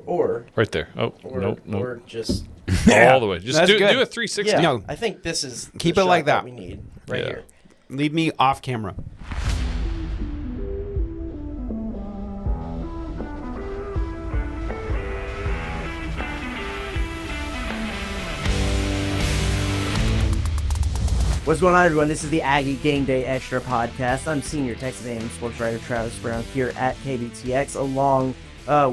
or right there. Oh, nope. Or just all the way. Just do a 360. yeah. No. I think this is Keep the it like shot that. we need right here. Leave me off camera. What's going on, everyone? This is the Aggie Gameday Extra Podcast. I'm senior Texas A&M sports writer Travis Brown here at KBTX, along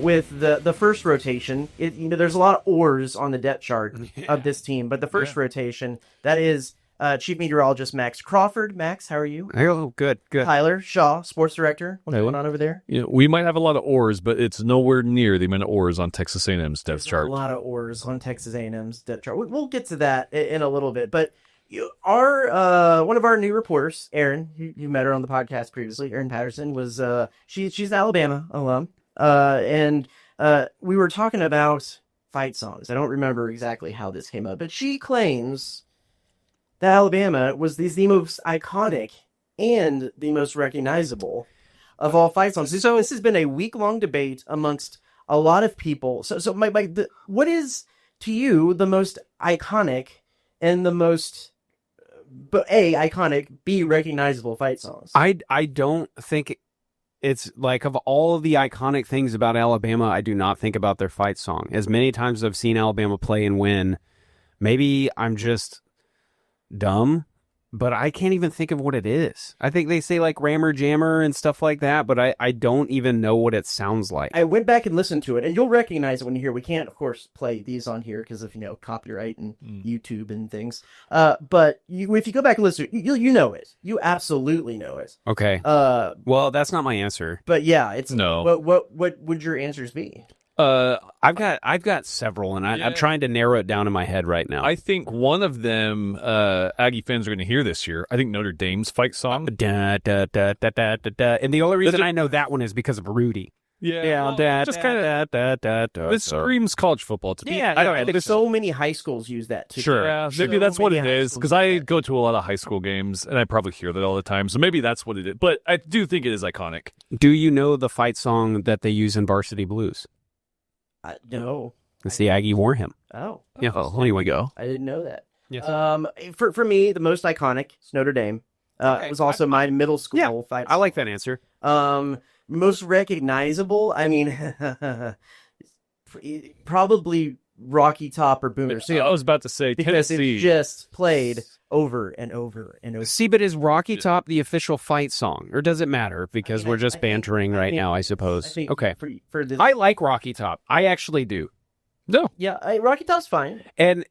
with the first rotation. There's a lot of oars on the depth chart of this team, but the first rotation, that is Chief Meteorologist Max Crawford. Max, how are you? Oh, good. Tyler Shaw, sports director. What's going on over there? We might have a lot of oars, but it's nowhere near the amount of oars on Texas A&M's depth chart. A lot of oars on Texas A&M's depth chart. We'll get to that in a little bit, but one of our new reporters, Erin, you met her on the podcast previously. Erin Patterson was she's an Alabama alum, and we were talking about fight songs. I don't remember exactly how this came up, but she claims that Alabama was the most iconic and the most recognizable of all fight songs. So this has been a week-long debate amongst a lot of people. So what is to you the most iconic and the most iconic, B, recognizable fight songs? I don't think it's like, of all of the iconic things about Alabama, I do not think about their fight song. As many times as I've seen Alabama play and win, maybe I'm just dumb, but I can't even think of what it is. I think they say like Rammer Jammer and stuff like that, but I don't even know what it sounds like. I went back and listened to it, and you'll recognize it when you hear. We can't, of course, play these on here because of copyright and YouTube and things. But if you go back and listen, you know it. You absolutely know it. Okay. Well, that's not my answer. But yeah, it's no. What would your answers be? I've got several, and I'm trying to narrow it down in my head right now. I think one of them, Aggie fans are going to hear this year. I think Notre Dame's fight song. Da, da, da, da, da, da, da. And the only reason I know that one is because of Rudy. Yeah, just kind of. This screams college football to me. Yeah, I think so many high schools use that too. Sure, yeah, maybe that's what it is. Because I go to a lot of high school games, and I probably hear that all the time. So maybe that's what it is. But I do think it is iconic. Do you know the fight song that they use in Varsity Blues? No. It's the Aggie War Hymn. Oh. Yeah. Oh, anyway, go. I didn't know that. Yes. For me, the most iconic is Notre Dame. It was also my middle school fight. I like that answer. Most recognizable, I mean, probably Rocky Top or Boomer. I was about to say because Tennessee. It's just played over and over and over. See, but is Rocky Top the official fight song, or does it matter? Because we're just bantering right now, I suppose. Okay. I like Rocky Top. I actually do. No. Yeah, Rocky Top's fine. And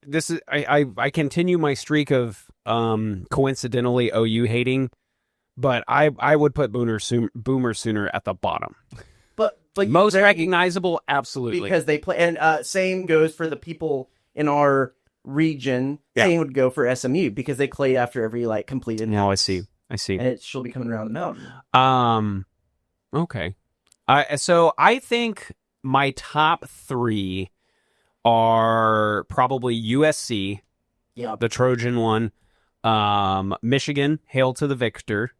this is I continue my streak of coincidentally OU hating, but I would put Boomer Sooner at the bottom. But most recognizable, absolutely, because they play. And same goes for the people in our region. Yeah. Same would go for SMU because they play after every completed. Now I see. And she'll be coming around the mountain. Okay. So I think my top three are probably USC, the Trojan one, Michigan, Hail to the Victor.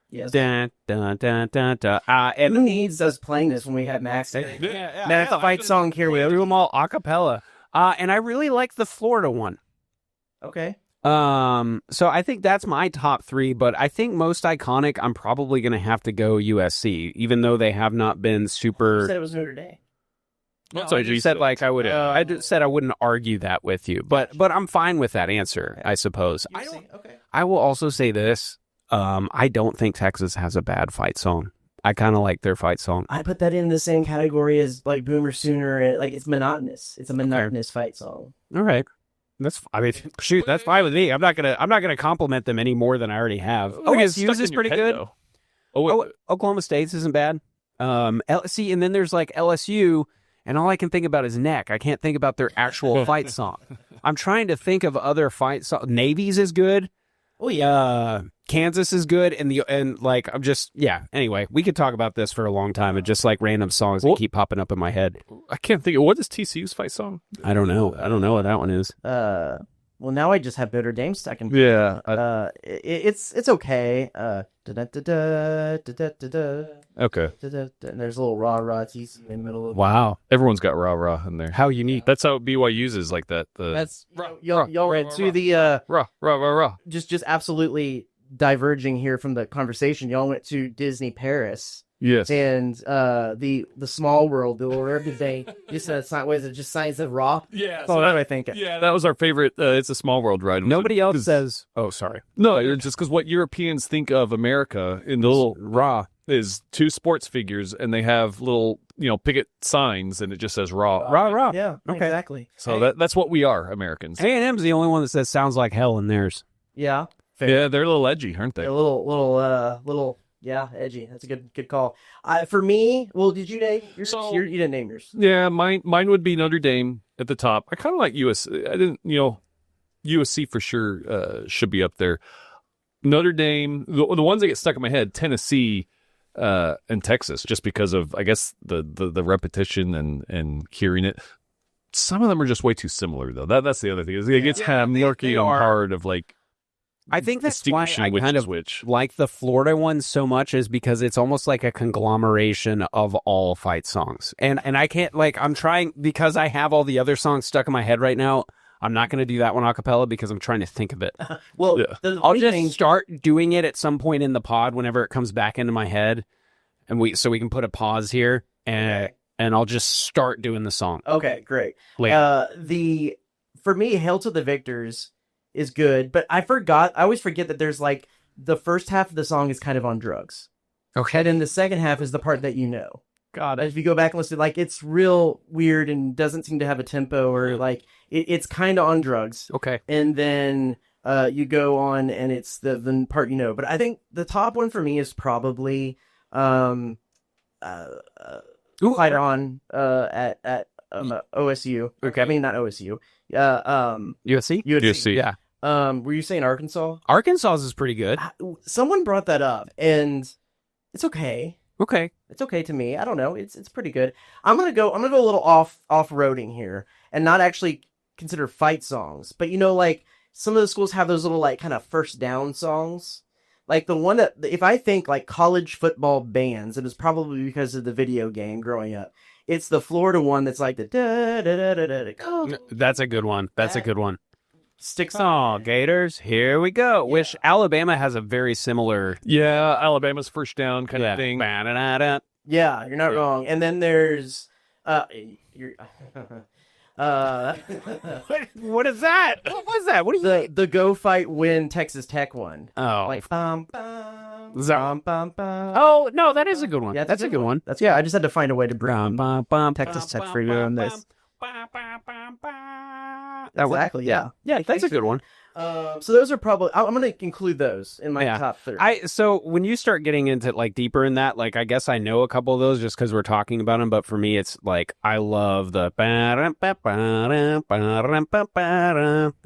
Yes. Dun, dun, dun, dun, dun. And who needs us playing this when we have Max? Max fight song here. We do them all a cappella. And I really like the Florida one. Okay. So I think that's my top three, but I think most iconic, I'm probably going to have to go USC, even though they have not been super. You said it was Notre Dame. No, so you said I would. I said I wouldn't argue that with you, but I'm fine with that answer, I suppose. Okay. I will also say this. I don't think Texas has a bad fight song. I kind of like their fight song. I put that in the same category as Boomer Sooner. It's monotonous. It's a monotonous fight song. All right. That's fine with me. I'm not gonna compliment them any more than I already have. OSU's is pretty good. Oklahoma State's isn't bad. See, and then there's LSU, and all I can think about is neck. I can't think about their actual fight song. I'm trying to think of other fight songs. Navy's is good. Oh yeah. Kansas is good, I'm just Anyway, we could talk about this for a long time, and just random songs that keep popping up in my head. I can't think of what is TCU's fight song. I don't know. I don't know what that one is. Well, now I just have Notre Dame stuck in. Yeah. It's okay. Da-da-da-da, da-da-da-da, Okay. da-da-da. And there's a little rah-rah TC in the middle of Wow. Everyone's got rah-rah in there. How unique. That's how BYU uses like that. That's Rah, y'all rah, read rah, to the rah, rah, rah, rah. just absolutely diverging here from the conversation. Y'all went to Disney Paris. Yes. And the small world, the little thing, just what is it? Just signs of raw. Yeah. Oh, that's what I think. Yeah, that was our favorite. It's a small world ride. Nobody else says, oh, sorry. No, it's just because what Europeans think of America in the little Raw. is two sports figures, and they have little picket signs, and it just says raw. Raw. Yeah, Okay. exactly. So that's what we are, Americans. A&M's the only one that says sounds like hell in theirs. Yeah, fair. Yeah, they're a little edgy, aren't they? A little. Yeah, edgy. That's a good call. For me, well, did you name yours? You didn't name yours. Yeah, mine would be Notre Dame at the top. I kind of like USC. I didn't, USC for sure should be up there. Notre Dame, the ones that get stuck in my head, Tennessee and Texas, just because of, I guess, the repetition and hearing it. Some of them are just way too similar, though. That's the other thing. Is it gets murky and hard of like. I think that's why I kind of which. like the Florida one so much, is because it's almost like a conglomeration of all fight songs. And I can't, I'm trying, because I have all the other songs stuck in my head right now, I'm not going to do that one a cappella because I'm trying to think of it. Well, yeah. I'll just start doing it at some point in the pod whenever it comes back into my head, and we can put a pause here, and I'll just start doing the song. Okay, great. Later. For me, Hail to the Victors is good, but I always forget that there's the first half of the song is kind of on drugs. Okay. And then the second half is the part that you know. God. If you go back and listen, it's real weird and doesn't seem to have a tempo, or it's kind of on drugs. Okay. And then you go on and it's the part you know. But I think the top one for me is probably Fight On at OSU. Okay. I mean, not OSU. USC? USC. Yeah. Were you saying Arkansas? Arkansas's is pretty good. Someone brought that up, and it's okay. Okay. It's okay to me. I don't know. It's pretty good. I'm gonna go a little off-roading here and not actually consider fight songs. But some of the schools have those little kind of first down songs. Like the one that, if I think college football bands, it is probably because of the video game growing up. It's the Florida one that's like the da da da da da da. That's a good one. That's a good one. Sticks. Oh, Gators, here we go. Yeah. Which Alabama has a very similar. Yeah, Alabama's first down kind of thing. Ba-da-da-da. Yeah, you're not wrong. And then there's what is that? What was that? What are you the Go Fight Win Texas Tech one. Oh. Bum, bum, bum, bum. Oh, no, that is a good one. Yeah, that's a good one. That's I just had to find a way to bring Texas Tech for you on this. Exactly. Yeah. Yeah, that's a good one. So those are probably. I'm going to include those in my top 3. So when you start getting into deeper in that, I guess I know a couple of those just because we're talking about them. But for me, it's I love the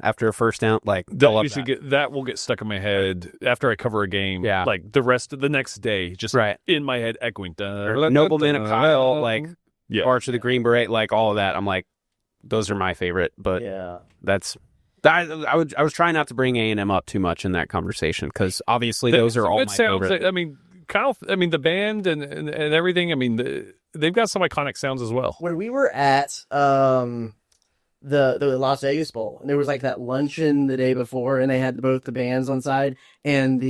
after a first down. That will get stuck in my head after I cover a game. Yeah. The rest of the next day, just in my head echoing. Nobleman of Kyle, Arch of the Green Beret, all of that. I'm those are my favorite. But that's. I was trying not to bring A&M up too much in that conversation because obviously those are all my favorite. I mean, Kyle. I mean, the band and everything. I mean, they've got some iconic sounds as well. When we were at the Las Vegas Bowl, and there was that luncheon the day before, and they had both the bands on side, and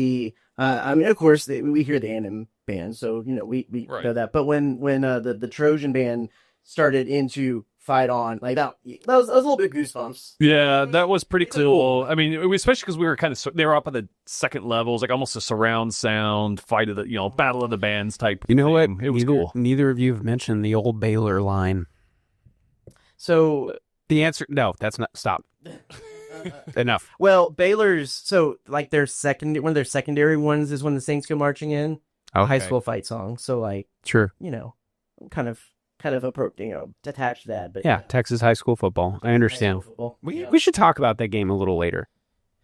of course we hear the A&M band, so we know that. But when the Trojan band started into Fight On, that was a little bit goosebumps. Yeah, that was pretty cool. I mean, especially because we were they were up at the second levels, almost a surround sound fight of the battle of the bands type. You know what? It was cool. Neither of you have mentioned the old Baylor line. So the answer, no, that's not. Stop. Enough. Well, Baylor's one of their secondary ones is when the Saints go marching in. Okay. High school fight song. So sure. Kind of attached to that, but Texas high school football. I understand. We should talk about that game a little later.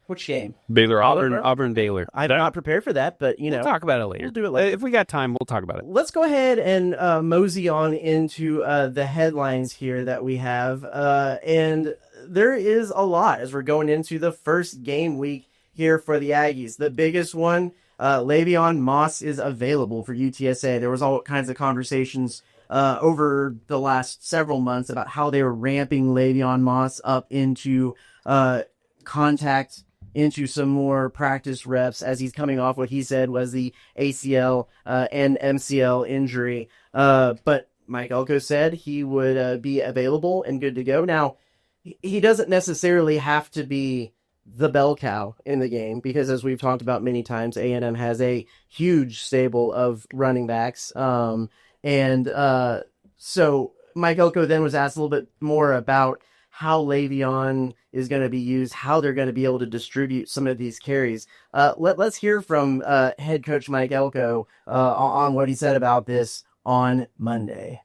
Which game? Baylor Auburn Baylor. I'm not prepared for that, but we'll talk about it later. We'll do it later. If we got time, we'll talk about it. Let's go ahead and mosey on into the headlines here that we have, and there is a lot as we're going into the first game week here for the Aggies. The biggest one Le'Veon Moss is available for UTSA. There was all kinds of conversations over the last several months about how they were ramping Le'Veon Moss up into contact, into some more practice reps as he's coming off what he said was the ACL and MCL injury. But Mike Elko said he would be available and good to go. Now, he doesn't necessarily have to be the bell cow in the game because, as we've talked about many times, A&M has a huge stable of running backs. So Mike Elko then was asked a little bit more about how Le'Veon is going to be used, how they're going to be able to distribute some of these carries. Let's hear from head coach Mike Elko on what he said about this on Monday.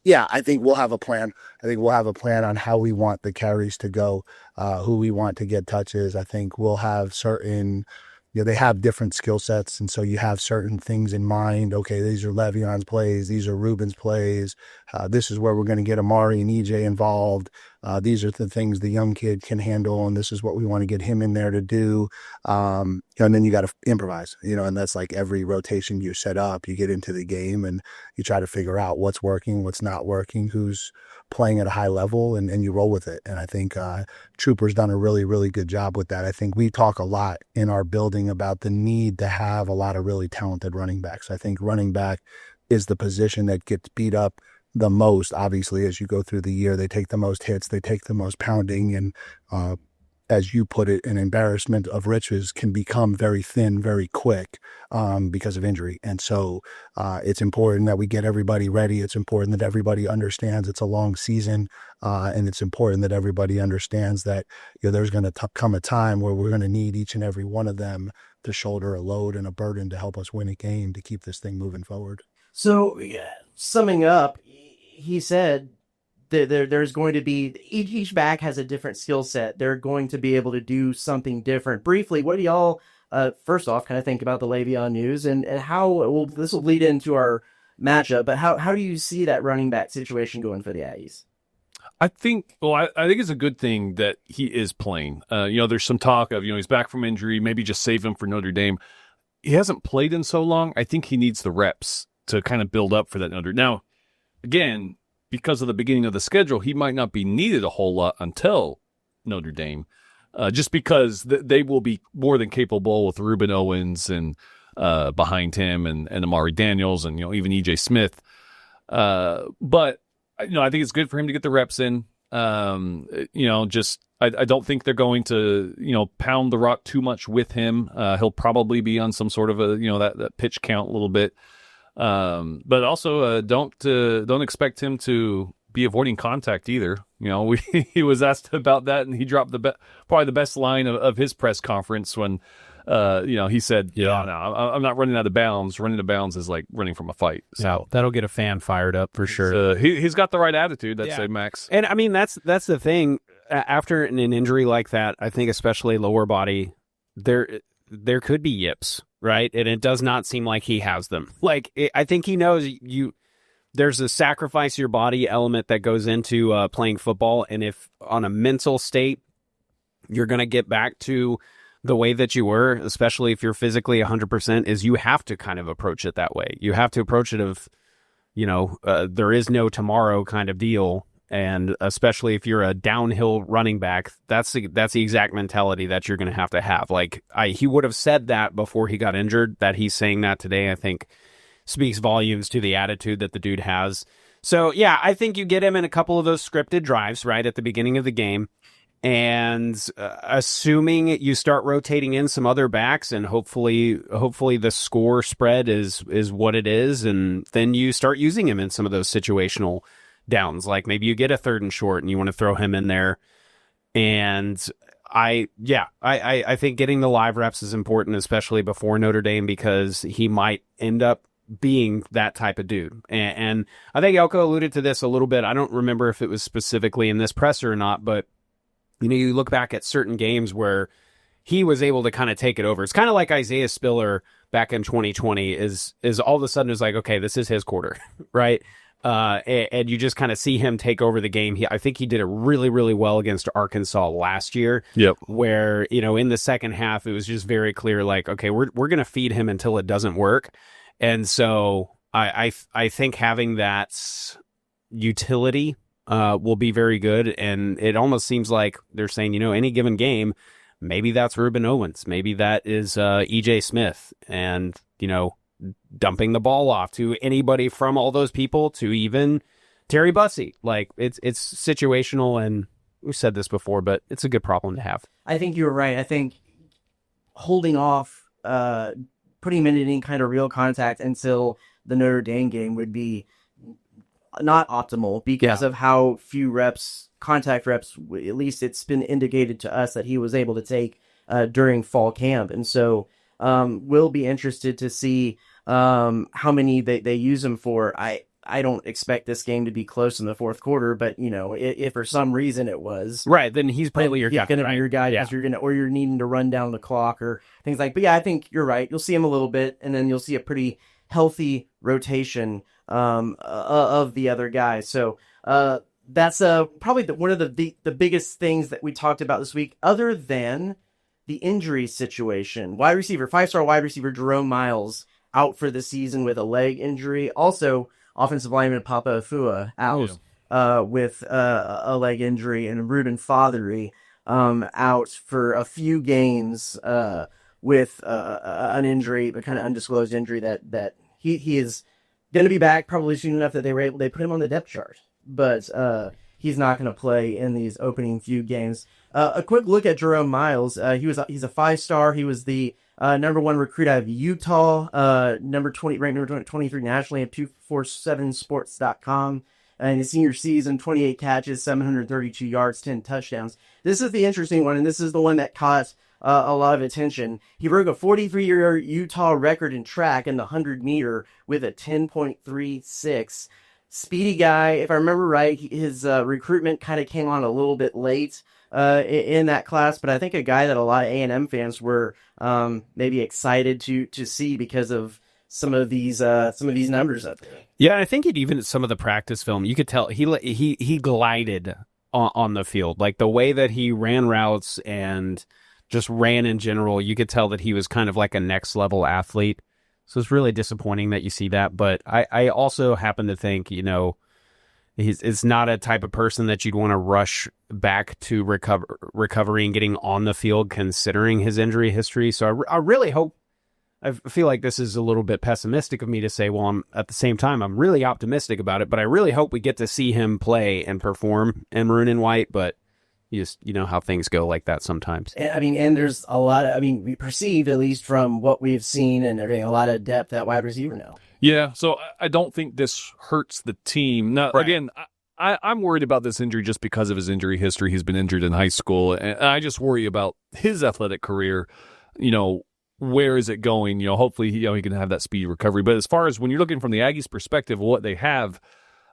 Yeah, I think we'll have a plan. I think we'll have a plan on how we want the carries to go, who we want to get touches. I think we'll have certain, they have different skill sets. And so you have certain things in mind. Okay, these are Le'Veon's plays. These are Ruben's plays. This is where we're going to get Amari and EJ involved. These are the things the young kid can handle. And this is what we want to get him in there to do. And then you got to improvise, and that's like every rotation you set up, you get into the game and you try to figure out what's working, what's not working, who's playing at a high level, and you roll with it. And I think Trooper's done a really, really good job with that. I think we talk a lot in our building about the need to have a lot of really talented running backs. I think running back is the position that gets beat up the most. Obviously, as you go through the year, they take the most hits, they take the most pounding, and as you put it, an embarrassment of riches can become very thin very quick because of injury. And so it's important that we get everybody ready. It's important that everybody understands it's a long season. And it's important that everybody understands that there's going to come a time where we're going to need each and every one of them to shoulder a load and a burden to help us win a game to keep this thing moving forward. So summing up, he said there's going to be each back has a different skill set. They're going to be able to do something different. Briefly, what do y'all first off kind of think about the Le'Veon news and how this will lead into our matchup? But how do you see that running back situation going for the Aggies? I think it's a good thing that he is playing. There's some talk of he's back from injury, maybe just save him for Notre Dame. He hasn't played in so long. I think he needs the reps to kind of build up for that Notre. Now, again, because of the beginning of the schedule, he might not be needed a whole lot until Notre Dame, just because they will be more than capable with Ruben Owens and behind him and Amari Daniels and even EJ Smith. But I think it's good for him to get the reps in. I don't think they're going to pound the rock too much with him. He'll probably be on some sort of a that pitch count a little bit. But also don't expect him to be avoiding contact either. He was asked about that, and he dropped probably the best line of his press conference when he said, no, I'm not running out of bounds. Running out of bounds is like running from a fight. So yeah, that'll get a fan fired up for sure. He's got the right attitude, I'd say, Max. And I mean, that's the thing. After an injury like that, I think especially lower body, there could be yips. Right. And it does not seem like he has them. I think he knows there's a sacrifice your body element that goes into playing football. And if on a mental state, you're going to get back to the way that you were, especially if you're physically 100%, is you have to kind of approach it that way. You have to approach it of, there is no tomorrow kind of deal. And especially if you're a downhill running back, that's the exact mentality that you're going to have. He would have said that before he got injured. That he's saying that today, I think, speaks volumes to the attitude that the dude has. So, yeah, I think you get him in a couple of those scripted drives right at the beginning of the game. And assuming you start rotating in some other backs and hopefully the score spread is what it is. And then you start using him in some of those situational downs, like maybe you get a 3rd and short and you want to throw him in there. And I think getting the live reps is important, especially before Notre Dame, because he might end up being that type of dude. And I think Elko alluded to this a little bit. I don't remember if it was specifically in this presser or not, but you look back at certain games where he was able to kind of take it over. It's kind of like Isaiah Spiller back in 2020 is all of a sudden is like, okay, this is his quarter, right? And you just kind of see him take over the game. I think he did it really, really well against Arkansas last year. Yep. Where, in the second half, it was just very clear, like, okay, we're going to feed him until it doesn't work. And so I think having that utility will be very good. And it almost seems like they're saying, any given game, maybe that's Ruben Owens. Maybe that is E.J. Smith. And, dumping the ball off to anybody from all those people to even Terry Bussey. Like, it's situational, and we've said this before, but it's a good problem to have. I think you were right. I think holding off, putting him in any kind of real contact until the Notre Dame game would be not optimal because of how few contact reps, at least it's been indicated to us that he was able to take during fall camp. And so we'll be interested to see how many they use him for. I don't expect this game to be close in the fourth quarter, but if for some reason it was right, then he's probably your guy. Going to be your guy because you're needing to run down the clock or things like. But yeah, I think you're right. You'll see him a little bit, and then you'll see a pretty healthy rotation of the other guys. So that's probably one of the biggest things that we talked about this week, other than the injury situation. 5-star wide receiver Jerome Miles out for the season with a leg injury. Also, offensive lineman Papa Afua out with a leg injury, and Ruben Fothery out for a few games with an injury, a kind of undisclosed injury that he is going to be back probably soon enough that they put him on the depth chart, but he's not going to play in these opening few games. A quick look at Jerome Miles. He's a 5-star. He was the number 1 recruit out of Utah, ranked number 23 nationally at 247sports.com. In his senior season, 28 catches, 732 yards, 10 touchdowns. This is the interesting one, and this is the one that caught a lot of attention. He broke a 43-year Utah record in track in the 100-meter with a 10.36. Speedy guy. If I remember right, his recruitment kind of came on a little bit late in that class, but I think a guy that a lot of A&M fans were maybe excited to see because of some of these numbers up there. Yeah, I think even some of the practice film, you could tell he glided on the field, like the way that he ran routes and just ran in general. You could tell that he was kind of like a next level athlete. So it's really disappointing that you see that. But I also happen to think, it's not a type of person that you'd want to rush back to recovery and getting on the field considering his injury history. So I really hope, I feel like this is a little bit pessimistic of me to say, well, at the same time, I'm really optimistic about it, but I really hope we get to see him play and perform in maroon and white, but you know how things go like that sometimes. And there's a lot we perceived, at least from what we've seen and everything, a lot of depth at wide receiver now. Yeah, so I don't think this hurts the team. Now, right. Again, I'm worried about this injury just because of his injury history. He's been injured in high school, and I just worry about his athletic career. Where is it going? Hopefully, he can have that speedy recovery. But as far as when you're looking from the Aggies' perspective, what they have,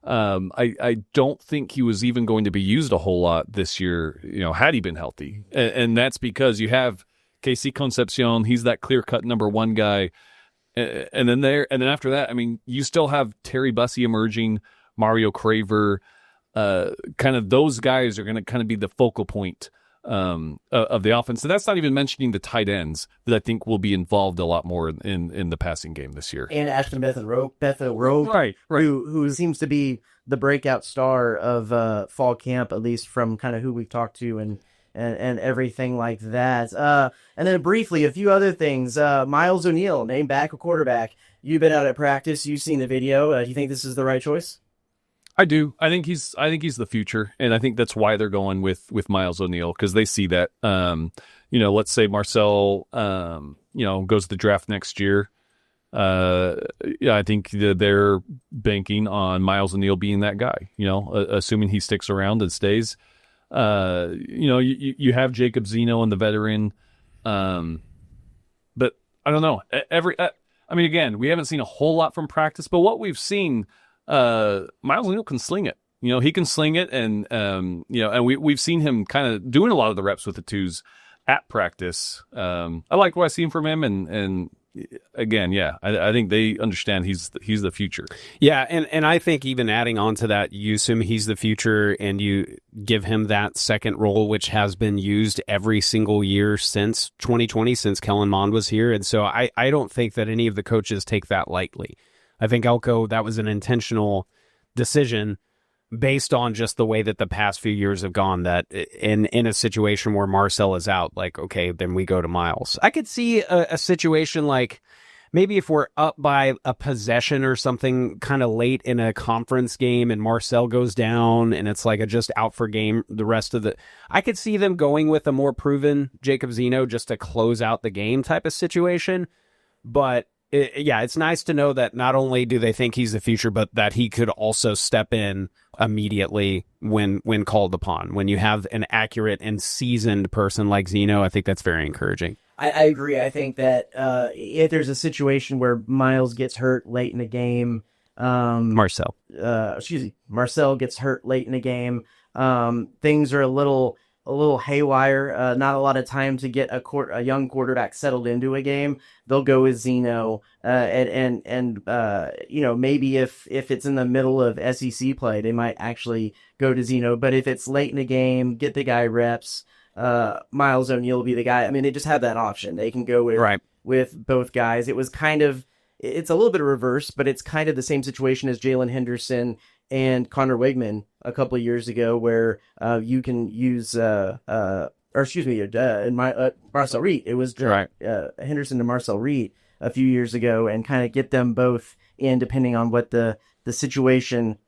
I don't think he was even going to be used a whole lot this year, had he been healthy. And that's because you have KC Concepcion. He's that clear-cut number 1 guy. And then after that, you still have Terry Bussey emerging, Mario Craver. Kind of those guys are going to kind of be the focal point of the offense. So that's not even mentioning the tight ends that I think will be involved a lot more in the passing game this year. And Ashton Bethel Rowe, right. who seems to be the breakout star of fall camp, at least from kind of who we've talked to and everything like that. And then briefly, a few other things. Miles O'Neill, named back a quarterback. You've been out at practice. You've seen the video. Do you think this is the right choice? I do. I think he's the future, and I think that's why they're going with Miles O'Neill, because they see that. Let's say Marcel, goes to the draft next year. I think they're banking on Miles O'Neill being that guy. Assuming he sticks around and stays. You have Jacob Zeno and the veteran, but I don't know. Again, we haven't seen a whole lot from practice, but what we've seen. Miles O'Neill can sling it. He can sling it, and and we've seen him kind of doing a lot of the reps with the twos at practice. I like what I seen from him, and again, yeah, I think they understand he's the future. Yeah, and I think even adding on to that, you assume he's the future and you give him that second role, which has been used every single year since 2020, since Kellen Mond was here. And so I don't think that any of the coaches take that lightly. I think Elko, that was an intentional decision based on just the way that the past few years have gone, that in a situation where Marcel is out, like, okay, then we go to Miles. I could see a situation like maybe if we're up by a possession or something kind of late in a conference game and Marcel goes down and it's like a just out for game the rest of the... I could see them going with a more proven Jacob Zeno just to close out the game type of situation. But it's nice to know that not only do they think he's the future, but that he could also step in immediately when called upon. When you have an accurate and seasoned person like Zeno, I think that's very encouraging. I agree. I think that if there's a situation where Miles gets hurt late in the game, Marcel gets hurt late in the game, things are a little haywire, not a lot of time to get a young quarterback settled into a game, they'll go with Zeno, and maybe if it's in the middle of SEC play, they might actually go to Zeno. But if it's late in the game, get the guy reps, Miles O'Neal will be the guy. I mean, they just have that option. They can go with both guys. It's a little bit of reverse, but it's kind of the same situation as Jalen Henderson and Connor Wigman a couple of years ago, where you can use Marcel Reed. It was Henderson to Marcel Reed a few years ago, and kind of get them both in depending on what the situation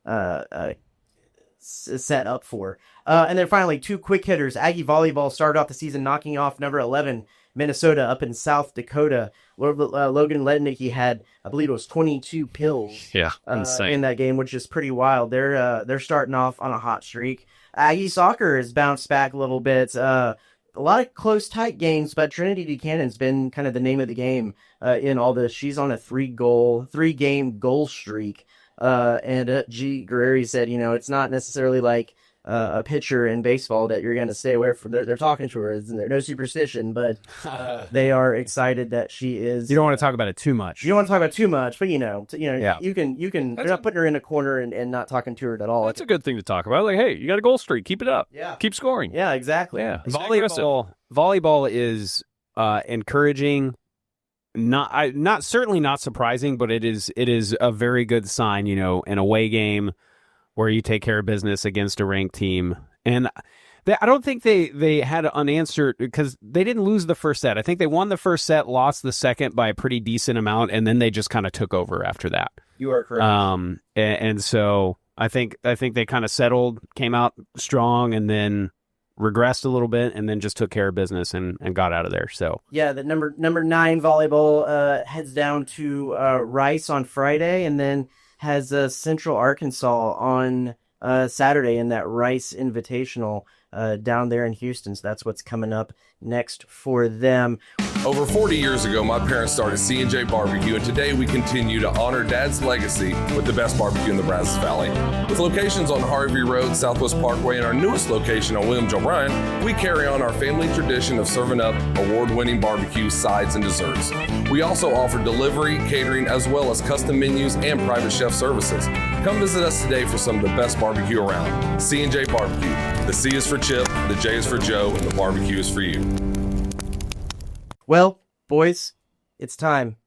set up for. And then finally, two quick hitters. Aggie volleyball started off the season knocking off number 11 Minnesota up in South Dakota. Logan Lednicky had, I believe it was 22 pills. Yeah, insane in that game, which is pretty wild. They're starting off on a hot streak. Aggie soccer has bounced back a little bit. A lot of close, tight games, but Trinity Buchanan's been kind of the name of the game in all this. She's on a 3-game goal streak. And G. Guerreri said, it's not necessarily like a pitcher in baseball that you're going to stay away from. They're talking to her. There's no superstition, but they are excited that she is. You don't want to talk about it too much. You don't want to talk about it too much, but yeah. you can. They're not putting her in a corner and not talking to her at all. That's a good thing to talk about. Like, hey, you got a goal streak, keep it up. Yeah, keep scoring. Yeah, exactly. Yeah, Volleyball is encouraging. Certainly not surprising, but it is a very good sign. An away game where you take care of business against a ranked team. And I don't think they had unanswered, because they didn't lose the first set. I think they won the first set, lost the second by a pretty decent amount, and then they just kind of took over after that. You are correct. And so I think they kind of settled, came out strong, and then regressed a little bit, and then just took care of business and got out of there. So yeah, the number 9 volleyball heads down to Rice on Friday, and then has Central Arkansas on Saturday in that Rice Invitational down there in Houston. So that's what's coming up next for them. Over 40 years ago, my parents started C&J Barbecue, and today we continue to honor Dad's legacy with the best barbecue in the Brazos Valley. With locations on Harvey Road, Southwest Parkway, and our newest location on William Joe Bryan, we carry on our family tradition of serving up award-winning barbecue, sides, and desserts. We also offer delivery, catering, as well as custom menus and private chef services. Come visit us today for some of the best barbecue around. C&J Barbecue. The C is for Chip, the J is for Joe, and the barbecue is for you. Well, boys, it's time.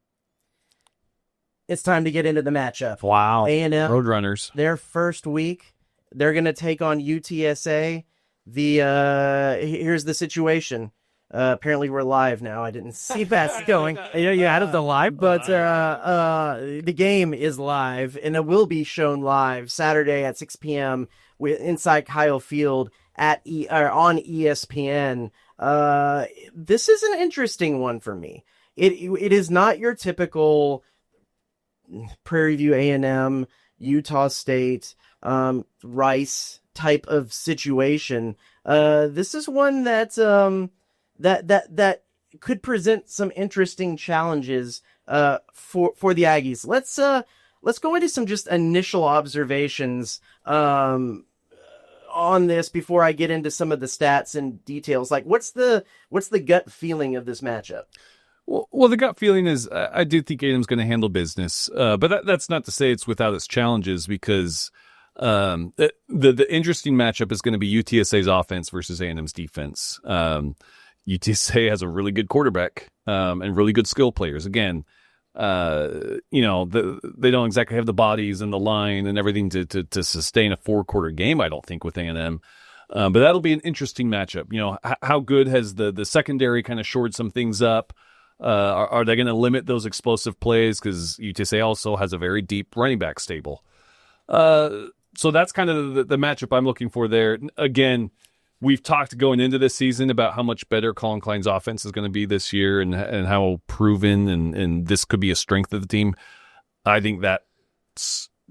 It's time to get into the matchup. Wow. A&M, Roadrunners. their first week, they're going to take on UTSA. Here's the situation. Apparently we're live now. I didn't see that's going. You added the live, but the game is live, and it will be shown live Saturday at 6 p.m. inside Kyle Field on ESPN. This is an interesting one for me. It is not your typical Prairie View A&M, Utah State, Rice type of situation. This is one that that could present some interesting challenges for the Aggies. Let's go into some just initial observations on this before I get into some of the stats and details. Like, what's the gut feeling of this matchup? Well, the gut feeling is I do think A&M's going to handle business, but that's not to say it's without its challenges, because the interesting matchup is going to be UTSA's offense versus A&M's defense. UTSA has a really good quarterback and really good skill players. Again, they don't exactly have the bodies and the line and everything to sustain a 4-quarter game, I don't think, with A&M. But that'll be an interesting matchup. How good has the secondary kind of shored some things up? Are they going to limit those explosive plays? Because UTSA also has a very deep running back stable. So that's kind of the matchup I'm looking for there. Again, we've talked going into this season about how much better Colin Klein's offense is going to be this year, and how proven and this could be a strength of the team. I think that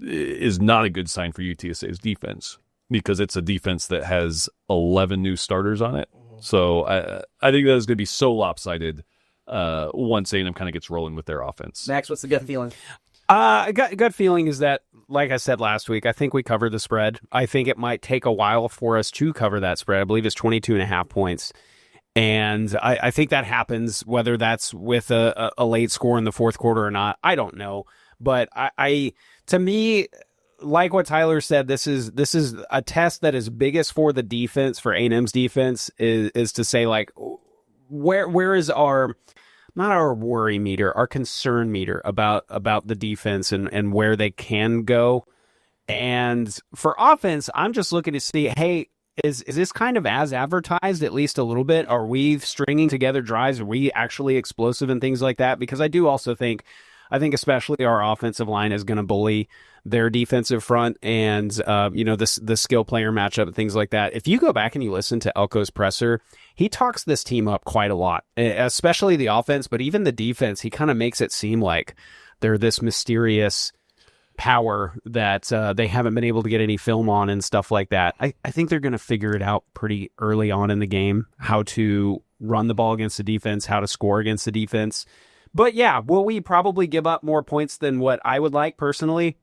is not a good sign for UTSA's defense, because it's a defense that has 11 new starters on it. So I think that is going to be so lopsided once A&M kind of gets rolling with their offense. Max, what's the gut feeling? Gut feeling is that, like I said last week, I think we covered the spread. I think it might take a while for us to cover that spread. I believe it's 22.5 points. And I think that happens, whether that's with a late score in the fourth quarter or not. I don't know. But to me, like what Tyler said, this is a test that is biggest for the defense, for A&M's defense, is to say, like, where is our, not our worry meter, our concern meter about the defense and where they can go. And for offense, I'm just looking to see, hey, is this kind of as advertised, at least a little bit? Are we stringing together drives? Are we actually explosive and things like that? Because I do also think especially our offensive line is going to bully their defensive front, and the skill player matchup and things like that. If you go back and you listen to Elko's presser, he talks this team up quite a lot, especially the offense, but even the defense. He kind of makes it seem like they're this mysterious power that they haven't been able to get any film on and stuff like that. I think they're going to figure it out pretty early on in the game, how to run the ball against the defense, how to score against the defense. But yeah, will we probably give up more points than what I would like personally?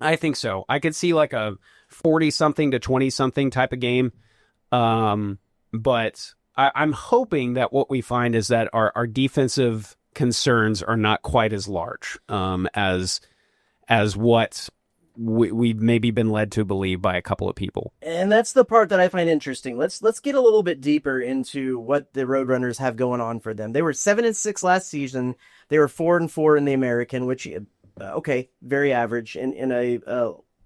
I think so. I could see like a 40-something to 20-something type of game. But I'm hoping that what we find is that our defensive concerns are not quite as large as what we've maybe been led to believe by a couple of people. And that's the part that I find interesting. Let's get a little bit deeper into what the Roadrunners have going on for them. They were 7-6 last season. They were 4-4 in the American, which very average in a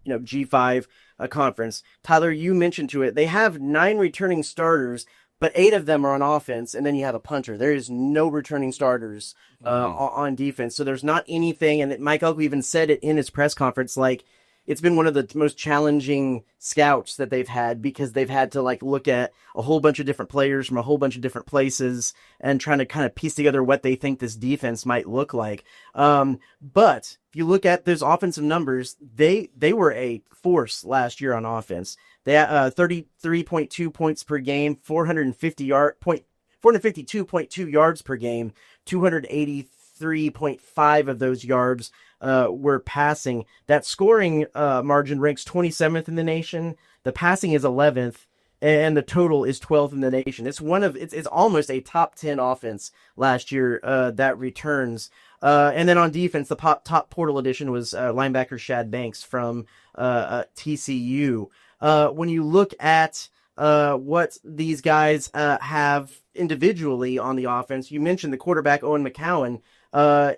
G5 conference. Tyler, you mentioned to it. They have 9 returning starters, but 8 of them are on offense, and then you have a punter. There is no returning starters on defense, so there's not anything. And Mike Elko even said it in his press conference, like, it's been one of the most challenging scouts that they've had, because they've had to look at a whole bunch of different players from a whole bunch of different places and trying to kind of piece together what they think this defense might look like. But if you look at those offensive numbers, they were a force last year on offense. They had 33.2 points per game, 452.2 yards per game, 283.5 of those yards were passing. That scoring margin ranks 27th in the nation. The passing is 11th, and the total is 12th in the nation. It's it's almost a top 10 offense last year that returns. And then on defense, the top portal addition was linebacker Shad Banks from TCU. When you look at what these guys have individually on the offense, you mentioned the quarterback Owen McCowan.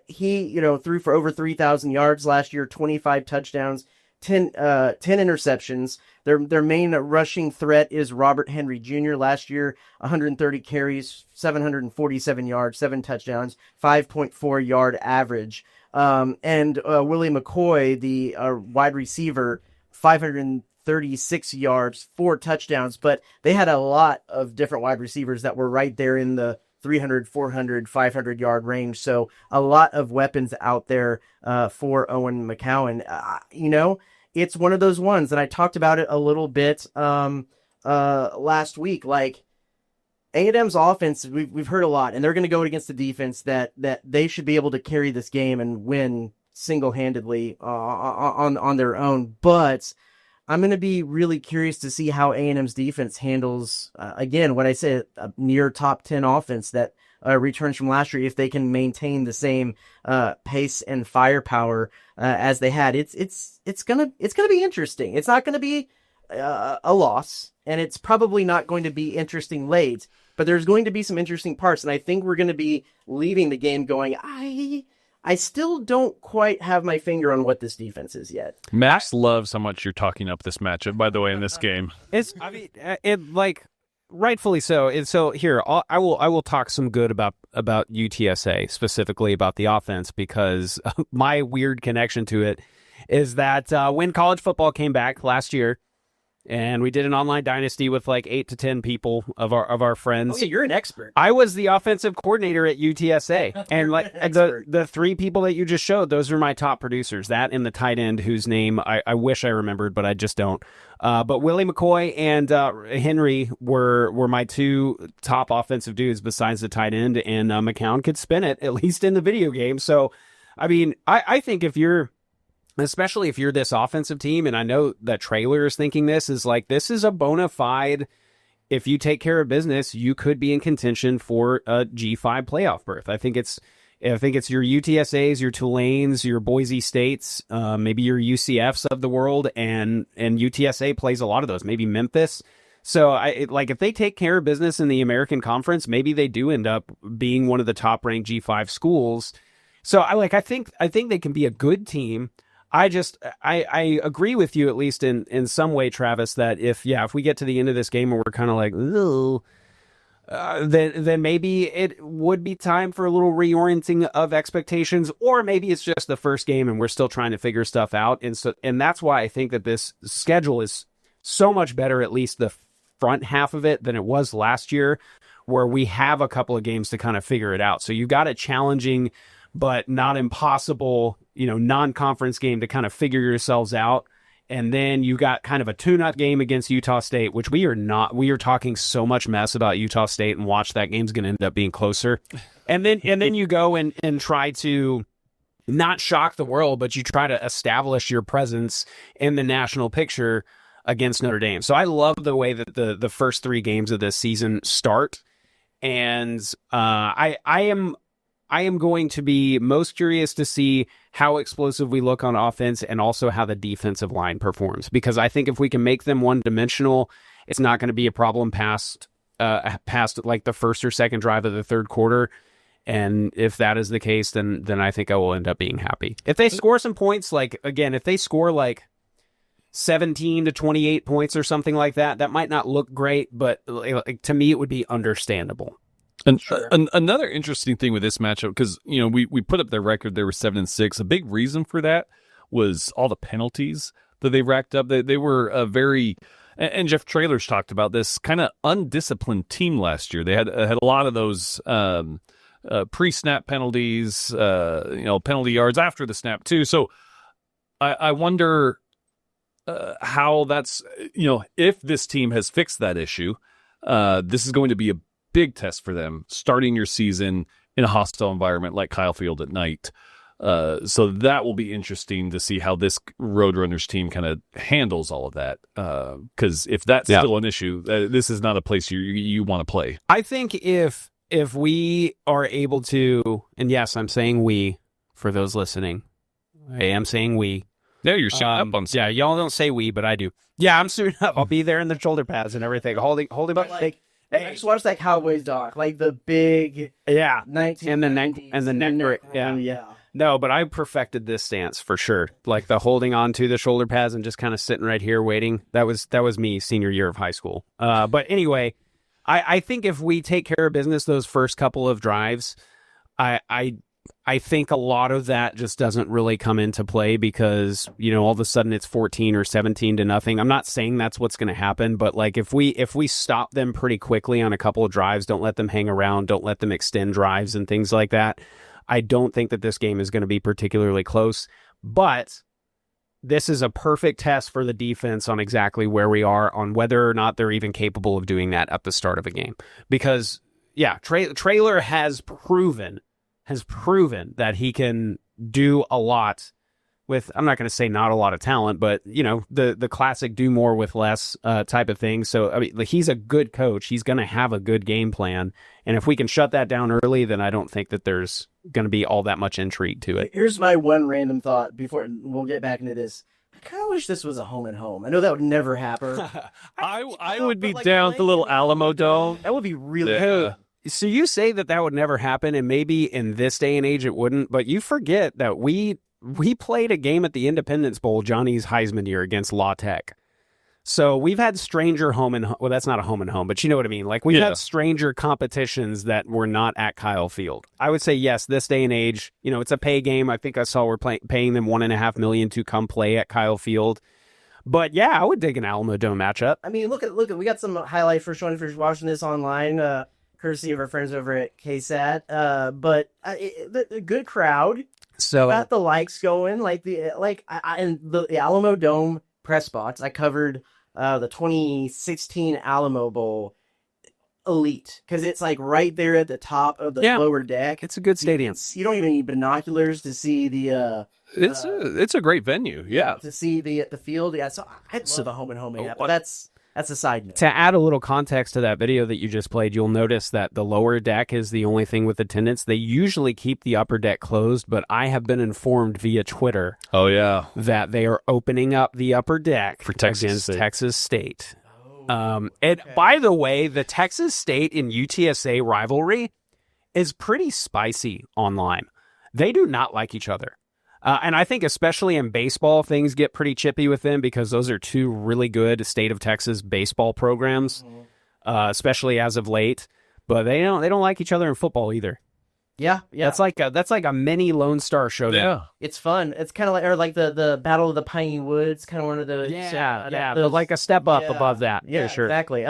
He threw for over 3,000 yards last year, 25 touchdowns, 10 interceptions. Their main rushing threat is Robert Henry Jr. Last year, 130 carries, 747 yards, 7 touchdowns, 5.4 yard average. And Willie McCoy, the wide receiver, 536 yards, 4 touchdowns. But they had a lot of different wide receivers that were right there in the 300, 400, 500 yard range. So a lot of weapons out there for Owen McCowan. It's one of those ones, and I talked about it a little bit last week. Like, A&M's offense, we've heard a lot, and they're going to go against the defense that they should be able to carry this game and win single-handedly on their own. But I'm going to be really curious to see how A&M's defense handles, again, when I say a near top 10 offense that returns from last year, if they can maintain the same pace and firepower as they had. It's gonna be interesting. It's not gonna be a loss, and it's probably not going to be interesting late, but there's going to be some interesting parts, and I think we're going to be leaving the game going, I still don't quite have my finger on what this defense is yet. Max loves how much you're talking up this matchup, by the way, in this game. Rightfully so. And so here, I will talk some good about UTSA, specifically about the offense, because my weird connection to it is that when college football came back last year, and we did an online dynasty with like 8 to 10 people of our friends. Oh, yeah, you're an expert. I was the offensive coordinator at UTSA, and like the 3 people that you just showed, those are my top producers. That and the tight end, whose name I wish I remembered, but I just don't. But Willie McCoy and Henry were my 2 top offensive dudes besides the tight end, and McCown could spin it, at least in the video game. So, I mean, I think especially if you're this offensive team, and I know that Traylor is thinking this is a bona fide, if you take care of business, you could be in contention for a G5 playoff berth. I think it's your UTSAs, your Tulanes, your Boise States, maybe your UCFs of the world, and UTSA plays a lot of those, maybe Memphis. So if they take care of business in the American Conference, maybe they do end up being one of the top ranked G5 schools. So I think they can be a good team. I agree with you, at least in some way, Travis, that if we get to the end of this game and we're kind of like, ooh, then maybe it would be time for a little reorienting of expectations, or maybe it's just the first game and we're still trying to figure stuff out. And that's why I think that this schedule is so much better, at least the front half of it, than it was last year, where we have a couple of games to kind of figure it out. So you got a challenging but not impossible, non-conference game to kind of figure yourselves out. And then you got kind of a tune-up game against Utah State, which we are talking so much mess about Utah State, and watch that game's going to end up being closer. And then you go and try to not shock the world, but you try to establish your presence in the national picture against Notre Dame. So I love the way that the first 3 games of this season start. And I am going to be most curious to see how explosive we look on offense, and also how the defensive line performs. Because I think if we can make them one-dimensional, it's not going to be a problem past like the first or second drive of the third quarter. And if that is the case, then I think I will end up being happy. If they score some points, if they score like 17 to 28 points or something like that, that might not look great, but to me it would be understandable. And another interesting thing with this matchup, because we put up their record, they were 7-6. A big reason for that was all the penalties that they racked up. They were a very, and Jeff Traylor's talked about this, kind of undisciplined team last year. They had a lot of those pre-snap penalties, penalty yards after the snap too. So I wonder how that's, if this team has fixed that issue. This is going to be a big test for them, starting your season in a hostile environment like Kyle Field at night. So that will be interesting to see how this Roadrunners team kind of handles all of that. Because if that's still an issue, this is not a place you want to play. I think if we are able to, and yes, I'm saying we, for those listening, I am saying we. Yeah, you're suiting up on stuff. Yeah, y'all don't say we, but I do. Yeah, I'm suiting up. I'll be there in the shoulder pads and everything, holding up. I just watched that Cowboys doc, like the big 19 and the neck. Yeah. No, but I perfected this stance for sure. Like the holding on to the shoulder pads and just kind of sitting right here waiting. That was me senior year of high school. But anyway, I think if we take care of business those first couple of drives, I think a lot of that just doesn't really come into play because, all of a sudden it's 14 or 17 to nothing. I'm not saying that's what's going to happen, but like if we stop them pretty quickly on a couple of drives, don't let them hang around, don't let them extend drives and things like that, I don't think that this game is going to be particularly close. But this is a perfect test for the defense on exactly where we are, on whether or not they're even capable of doing that at the start of a game. Because, Traylor has proven that he can do a lot with, I'm not going to say not a lot of talent, but, the classic do more with less type of thing. So, I mean, he's a good coach. He's going to have a good game plan. And if we can shut that down early, then I don't think that there's going to be all that much intrigue to it. Here's my one random thought before we'll get back into this. I kind of wish this was a home and home. I know that would never happen. I would be down with the little Alamo Dome. That would be really Yeah. So you say that would never happen, and maybe in this day and age it wouldn't, but you forget that we played a game at the Independence Bowl, Johnny's Heisman year, against La Tech. So we've had stranger well, that's not a home and home, but you know what I mean. Like, we've had stranger competitions that were not at Kyle Field. I would say, yes, this day and age, it's a pay game. I think I saw we're paying them $1.5 million to come play at Kyle Field. But yeah, I would dig an Alamo Dome matchup. I mean, look at we got some highlight for Sean if you're watching this online, courtesy of our friends over at KSAT. But the good crowd. So got the likes going, and the Alamo Dome press spots. I covered the 2016 Alamo Bowl elite because it's like right there at the top of the lower deck. It's a good stadium. You don't even need binoculars to see the. It's a great venue. Yeah, to see the field. Yeah, so I'd love a home and home. But that's a side note. To add a little context to that video that you just played, you'll notice that the lower deck is the only thing with attendance. They usually keep the upper deck closed, but I have been informed via Twitter that they are opening up the upper deck for Texas State. And by the way, the Texas State and UTSA rivalry is pretty spicy online. They do not like each other. And I think especially in baseball, things get pretty chippy with them because those are two really good state of Texas baseball programs, especially as of late. But they don't like each other in football either. Yeah. That's like a mini Lone Star showdown. Yeah, it's fun. It's kind of like the Battle of the Piney Woods, kind of one of those. Like a step up above that. Yeah, sure. Exactly.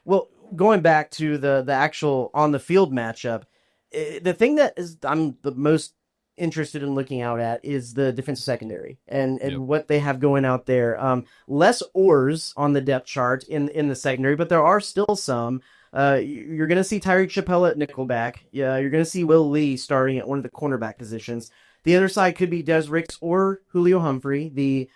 Well, going back to the actual on the field matchup, the thing that I'm the most interested in looking out at is the defensive secondary and what they have going out there. Less oars on the depth chart in the secondary, but there are still some. You're going to see Tyreek Chappelle at nickelback. Yeah, you're going to see Will Lee starting at one of the cornerback positions. The other side could be Des Ricks or Julio Humphrey, the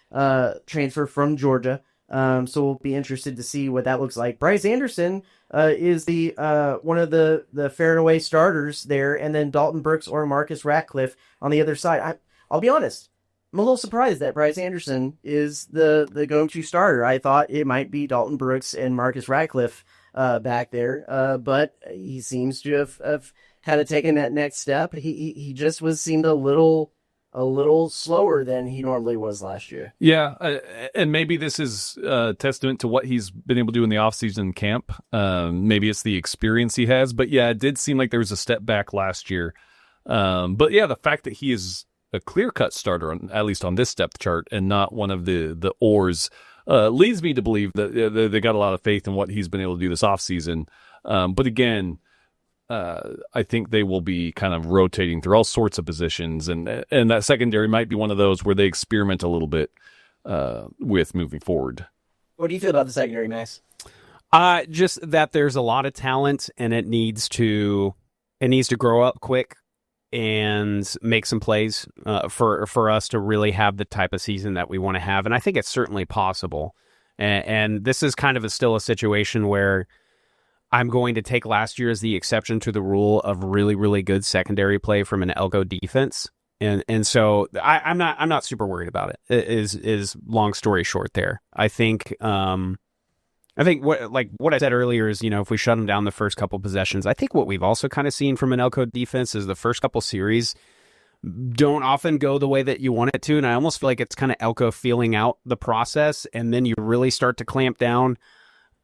transfer from Georgia. So we'll be interested to see what that looks like. Bryce Anderson is the one of the fair and away starters there, and then Dalton Brooks or Marcus Ratcliffe on the other side. I'll be honest, I'm a little surprised that Bryce Anderson is the go-to starter. I thought it might be Dalton Brooks and Marcus Ratcliffe back there, but he seems to have kind of taken that next step. He just seemed a little slower than he normally was last year. Yeah, and maybe this is a testament to what he's been able to do in the offseason camp. Maybe it's the experience he has. But yeah, it did seem like there was a step back last year. But yeah, the fact that he is a clear-cut starter, at least on this depth chart, and not one of the oars, leads me to believe that they got a lot of faith in what he's been able to do this offseason. But again, I think they will be kind of rotating through all sorts of positions, and that secondary might be one of those where they experiment a little bit with moving forward. What do you feel about the secondary, Max? Just that there's a lot of talent, and it needs to grow up quick and make some plays for us to really have the type of season that we want to have, and I think it's certainly possible. And this is kind of still a situation where I'm going to take last year as the exception to the rule of really, really good secondary play from an Elko defense. And so I'm not super worried about it, is long story short there. I think what I said earlier is, if we shut them down the first couple possessions, I think what we've also kind of seen from an Elko defense is the first couple series don't often go the way that you want it to. And I almost feel like it's kind of Elko feeling out the process, and then you really start to clamp down.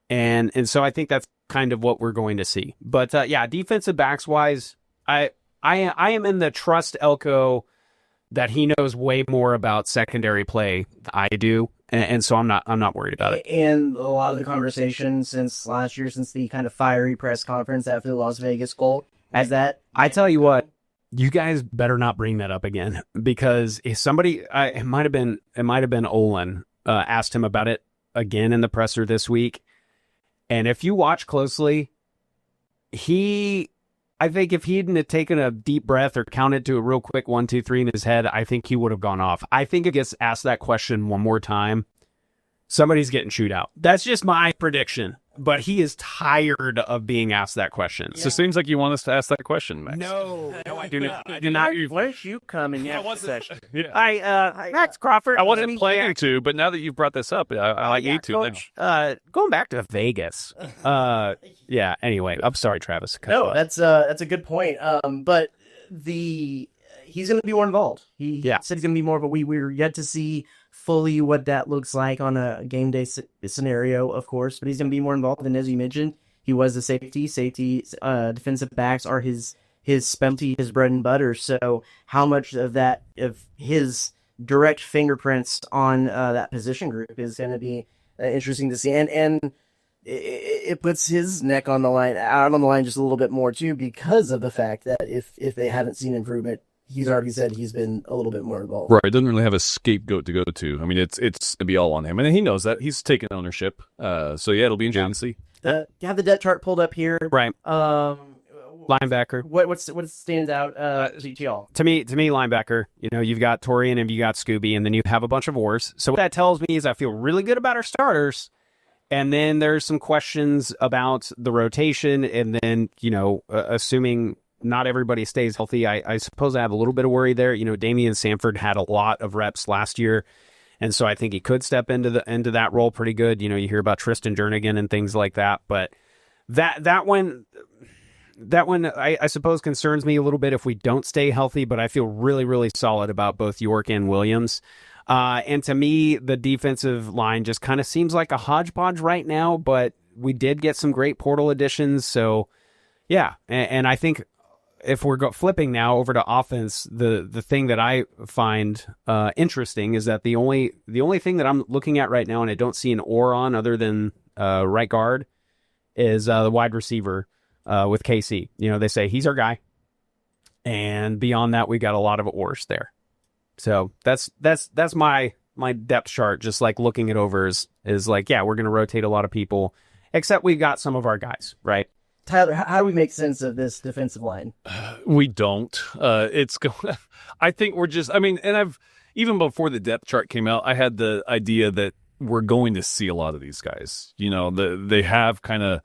And so I think that's kind of what we're going to see. But yeah, defensive backs wise, I am in the trust Elko that he knows way more about secondary play than I do, and so I'm not worried about it. And a lot of the conversation since last year, since the kind of fiery press conference after the Las Vegas Bowl, is that I tell you what, you guys better not bring that up again, because if somebody, it might have been Olin, asked him about it again in the presser this week. And if you watch closely, he I think if he hadn't have taken a deep breath or counted to a real quick 1, 2, 3 in his head, I think he would have gone off. I think if he gets asked that question one more time, somebody's getting chewed out. That's just my prediction. But he is tired of being asked that question. So it seems like you want us to ask that question, Max. No, I do not. I do not. Where's you coming in session? Yeah. Hi, Max Crawford. I wasn't planning to, but now that you've brought this up, I need to. Coach, going back to Vegas. Yeah. Anyway, I'm sorry, Travis. No, that's a good point. But he's going to be more involved. He said he's going to be more of a we're yet to see fully what that looks like on a game day scenario, of course, but he's going to be more involved. And as you mentioned, he was the safety. Defensive backs are his specialty, his bread and butter. So how much of that, of his direct fingerprints on that position group is going to be interesting to see. And it puts his neck on the line, out on the line just a little bit more too, because of the fact that if they haven't seen improvement, he's already said he's been a little bit more involved. Right. Doesn't really have a scapegoat to go to. I mean, it's going to be all on him. And he knows that. He's taking ownership. So, yeah, it'll be interesting to see. You have the depth chart pulled up here. Right. Linebacker. What stands out to y'all? To me, linebacker. You know, you've got Torian and you got Scooby, and then you have a bunch of oars. So what that tells me is I feel really good about our starters. And then there's some questions about the rotation. And then, assuming not everybody stays healthy, I suppose I have a little bit of worry there. You know, Damian Sanford had a lot of reps last year, and so I think he could step into that role pretty good. You know, you hear about Tristan Jernigan and things like that, but that one I suppose concerns me a little bit if we don't stay healthy. But I feel really, really solid about both York and Williams. And to me, the defensive line just kind of seems like a hodgepodge right now. But we did get some great portal additions, so yeah, and I think. If we're flipping now over to offense, the thing that I find interesting is that the only thing that I'm looking at right now, and I don't see an oar on other than right guard, is the wide receiver with KC. You know, they say he's our guy, and beyond that, we got a lot of oars there. So that's my depth chart. Just like looking it over is like, yeah, we're going to rotate a lot of people, except we got some of our guys, right? Tyler, how do we make sense of this defensive line? We don't. I think we're just. I mean, and I've even before the depth chart came out, I had the idea that we're going to see a lot of these guys. You know, they have a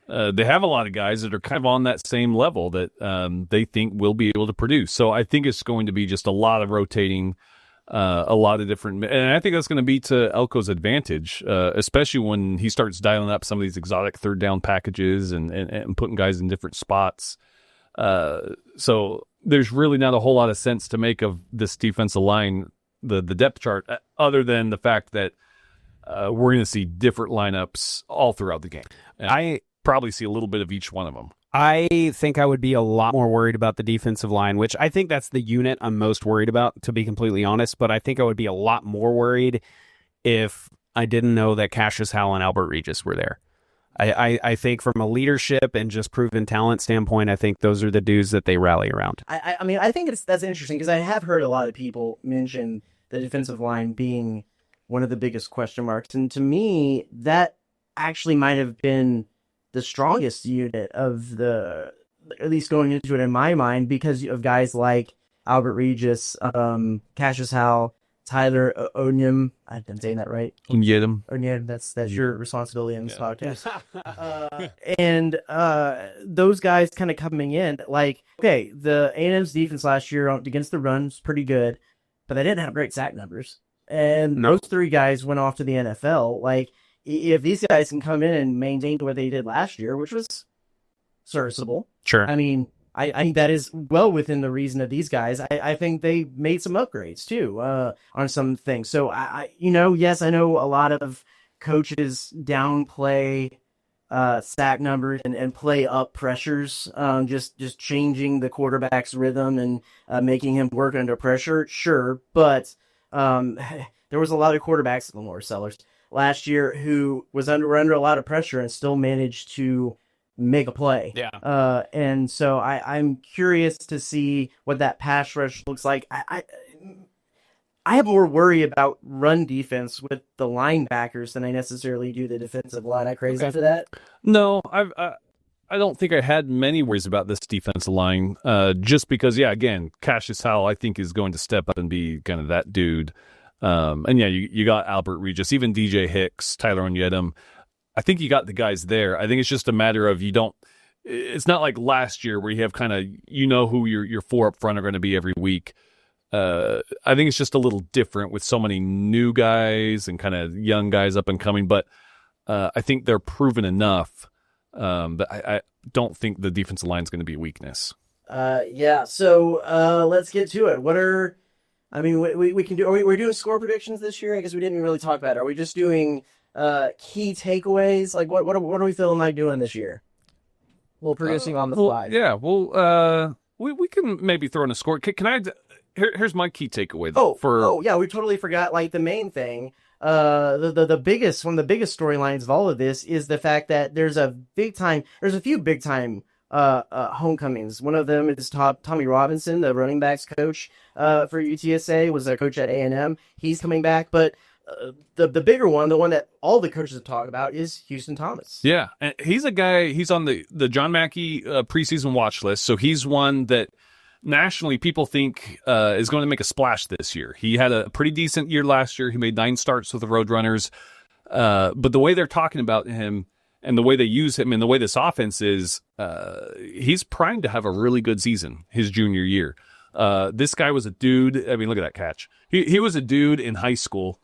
lot of guys that are kind of on that same level that they think will be able to produce. So I think it's going to be just a lot of rotating. A lot of different, and I think that's going to be to Elko's advantage, especially when he starts dialing up some of these exotic third down packages and putting guys in different spots. So there's really not a whole lot of sense to make of this defensive line, the depth chart, other than the fact that we're going to see different lineups all throughout the game. And I probably see a little bit of each one of them. I think I would be a lot more worried about the defensive line, which I think that's the unit I'm most worried about, to be completely honest. But I think I would be a lot more worried if I didn't know that Cassius Howell and Albert Regis were there. I think from a leadership and just proven talent standpoint, I think those are the dudes that they rally around. I mean, I think that's interesting because I have heard a lot of people mention the defensive line being one of the biggest question marks. And to me, that actually might have been the strongest unit of at least going into it in my mind, because of guys like Albert Regis, Cassius Howell, Tyler Onyem. I'm saying that right. Onyem. That's your responsibility in this podcast. And those guys kind of coming in, like, okay, the A&M's defense last year against the run was pretty good, but they didn't have great sack numbers. And those three guys went off to the NFL. Like, if these guys can come in and maintain what they did last year, which was serviceable. Sure. I mean, I think that is well within the reason of these guys. I think they made some upgrades too on some things. So yes, I know a lot of coaches downplay sack numbers and play up pressures, just changing the quarterback's rhythm and making him work under pressure. Sure, but there was a lot of quarterbacks, Lamar Sellers, last year who was under a lot of pressure and still managed to make a play. Yeah. And so I'm curious to see what that pass rush looks like. I have more worry about run defense with the linebackers than I necessarily do the defensive line. I crazy for that? No, don't think I had many worries about this defensive line, just because, again, Cassius Howell, I think, is going to step up and be kind of that dude. And you got Albert Regis, even DJ Hicks, Tyler Onyedem. I think you got the guys there. I think it's just a matter of it's not like last year where you have kind of, who your four up front are going to be every week. I think it's just a little different with so many new guys and kind of young guys up and coming, but I think they're proven enough that I don't think the defensive line is going to be a weakness. So let's get to it. We can do. We're doing score predictions this year. I guess we didn't really talk about it. Are we just doing key takeaways? Like what are we feeling like doing this year? A little producing on the fly. Yeah. Well, we can maybe throw in a score. Can I? Here's my key takeaway. We totally forgot. Like the main thing. The biggest one of the biggest storylines of all of this is the fact that there's a few big time homecomings. One of them is Tommy Robinson, the running backs coach for UTSA, was a coach at A&M. He's coming back, but the bigger one, the one that all the coaches have talked about, is Houston Thomas. Yeah, and he's a guy. He's on the John Mackey preseason watch list, so he's one that nationally people think is going to make a splash this year. He had a pretty decent year last year. He made 9 starts with the Roadrunners, but the way they're talking about him and the way they use him and the way this offense is, he's primed to have a really good season his junior year. This guy was a dude. I mean, look at that catch. He was a dude in high school,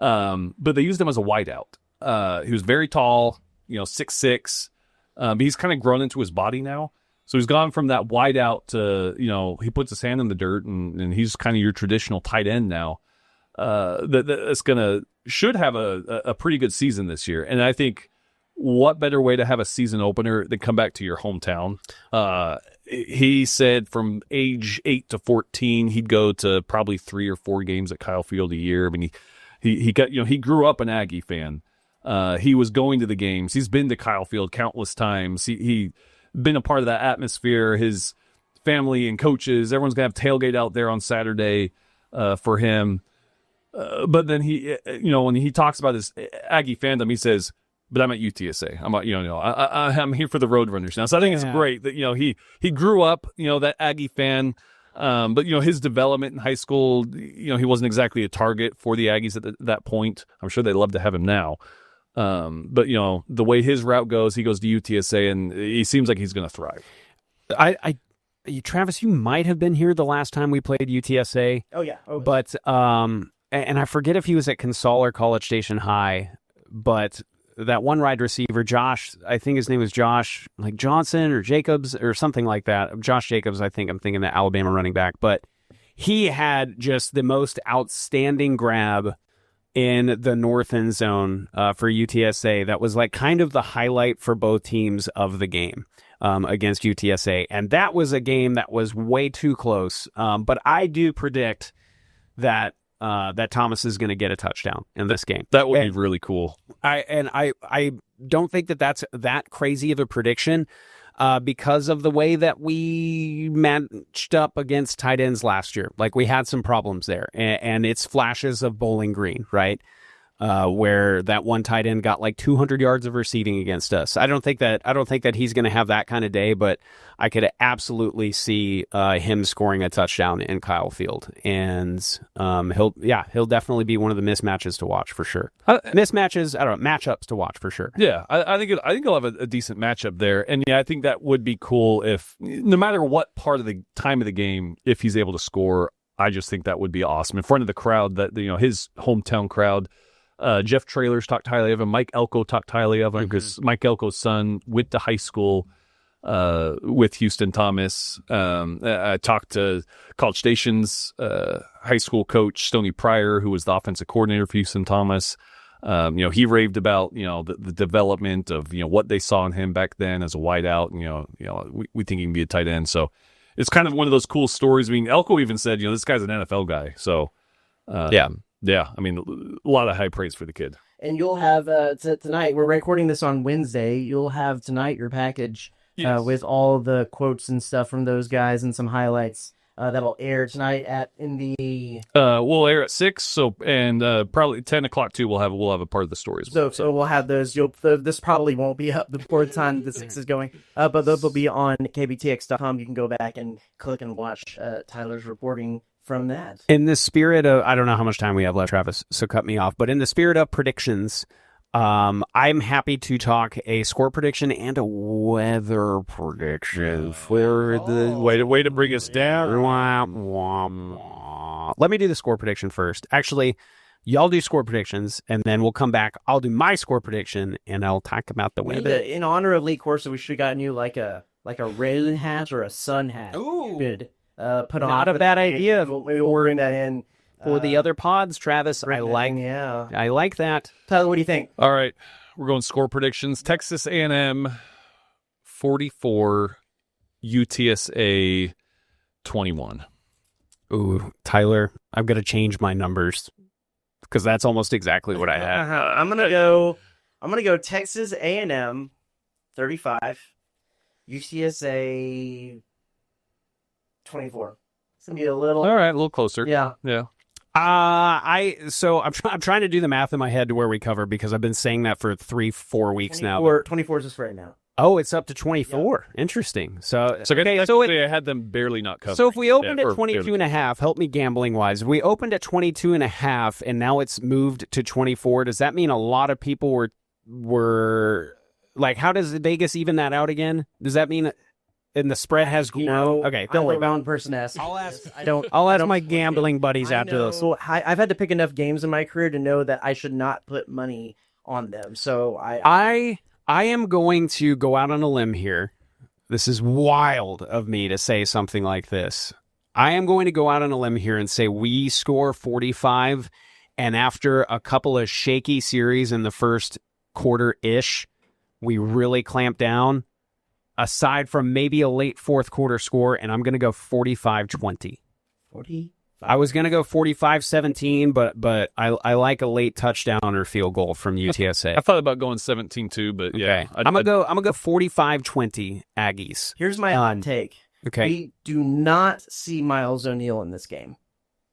but they used him as a wideout. He was very tall, 6'6", but he's kind of grown into his body now. So he's gone from that wide out to, he puts his hand in the dirt and he's kind of your traditional tight end now. That's should have a pretty good season this year. And I think what better way to have a season opener than come back to your hometown? He said from age 8 to 14, he'd go to probably 3 or 4 games at Kyle Field a year. I mean, he got, he grew up an Aggie fan. He was going to the games. He's been to Kyle Field countless times. He been a part of that atmosphere. His family and coaches, everyone's gonna have tailgate out there on Saturday for him. But then he, when he talks about his Aggie fandom, he says, "But I'm at UTSA. I'm here for the Roadrunners now." So I think it's great that he grew up, that Aggie fan. But his development in high school, he wasn't exactly a target for the Aggies at that point. I'm sure they'd love to have him now. But the way his route goes, he goes to UTSA, and he seems like he's going to thrive. Travis, you might have been here the last time we played UTSA. Oh yeah, but and I forget if he was at Consol or College Station High, but that one wide receiver, Josh, I think his name was Josh, like Johnson or Jacobs or something like that. Josh Jacobs, I'm thinking the Alabama running back, but he had just the most outstanding grab in the north end zone for UTSA. That was like kind of the highlight for both teams of the game against UTSA. And that was a game that was way too close. But I do predict that Thomas is going to get a touchdown in this game. That would be really cool. I don't think that that's that crazy of a prediction because of the way that we matched up against tight ends last year. Like we had some problems there, and it's flashes of Bowling Green, right? Where that one tight end got like 200 yards of receiving against us. I don't think that he's going to have that kind of day, but I could absolutely see him scoring a touchdown in Kyle Field, and he'll definitely be one of the mismatches to watch for sure. Matchups to watch for sure. Yeah, I think he'll have a decent matchup there, and I think that would be cool if no matter what part of the time of the game, if he's able to score, I just think that would be awesome in front of the crowd, that his hometown crowd. Jeff Trailers talked highly of him. Mike Elko talked highly of him because Mike Elko's son went to high school with Houston Thomas. I talked to College Station's high school coach, Stoney Pryor, who was the offensive coordinator for Houston Thomas. He raved about, the development of, what they saw in him back then as a wideout. We think he can be a tight end. So it's kind of one of those cool stories. I mean, Elko even said, this guy's an NFL guy. So, yeah, I mean, a lot of high praise for the kid. And you'll have tonight, we're recording this on Wednesday, you'll have tonight your package with all the quotes and stuff from those guys and some highlights That'll air tonight in the. We'll air at 6, so and probably 10 o'clock too. We'll have a part of the story as well. So we'll have those. This probably won't be up before the time the 6 is going, but those will be on KBTX.com. You can go back and click and watch Tyler's reporting from that. In the spirit of, I don't know how much time we have left, Travis, so cut me off. But in the spirit of predictions, I'm happy to talk a score prediction and a weather prediction for the Way to bring us down. Let me do the score prediction first. Actually, y'all do score predictions, and then we'll come back. I'll do my score prediction, and I'll talk about the weather. In honor of Lee Corso, we should have gotten you like a rain hat or a sun hat. Ooh. Good. Put on. Not a bad idea. Maybe we'll bring that in. For the other pods, Travis, I like that. Tyler, what do you think? All right, we're going score predictions. Texas A&M 44, UTSA 21. Ooh, Tyler, I'm gonna change my numbers because that's almost exactly what I had. I'm gonna go Texas A&M 35, UTSA 24. It's gonna be a little. All right, a little closer. Yeah. I'm trying to do the math in my head to where we cover because I've been saying that for 3-4 weeks now. 24 is just right now. Oh, it's up to 24. Yeah. Interesting. So I had them barely not covered. So if we opened at 22 and a half, help me gambling wise. If we opened at 22 and a half and now it's moved to 24, does that mean a lot of people were like, how does Vegas even that out again? Does that mean and the spread has okay, don't worry. Bound person ask. I'll ask my gambling buddies after this. So I've had to pick enough games in my career to know that I should not put money on them. So I am going to go out on a limb here. This is wild of me to say something like this. I am going to go out on a limb here and say we score 45, and after a couple of shaky series in the first quarter-ish, we really clamp down. Aside from maybe a late fourth quarter score, and I'm going to go 45-20. 40? I was going to go 45-17, but I like a late touchdown or field goal from UTSA. I thought about going 17-2, but yeah. Okay. I'm going to go 45-20 Aggies. Here's my hot take. Okay. We do not see Miles O'Neal in this game.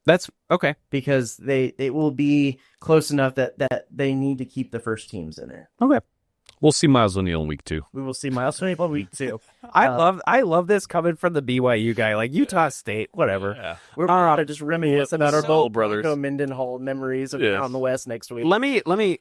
That's okay. Because they will be close enough that they need to keep the first teams in it. Okay. We'll see Miles O'Neal in week 2. We will see Miles O'Neal in week 2. I love this coming from the BYU guy, like Utah State, whatever. Yeah. We're just reminisce about our Soul brothers, Mendenhall memories of on the West next week. Let me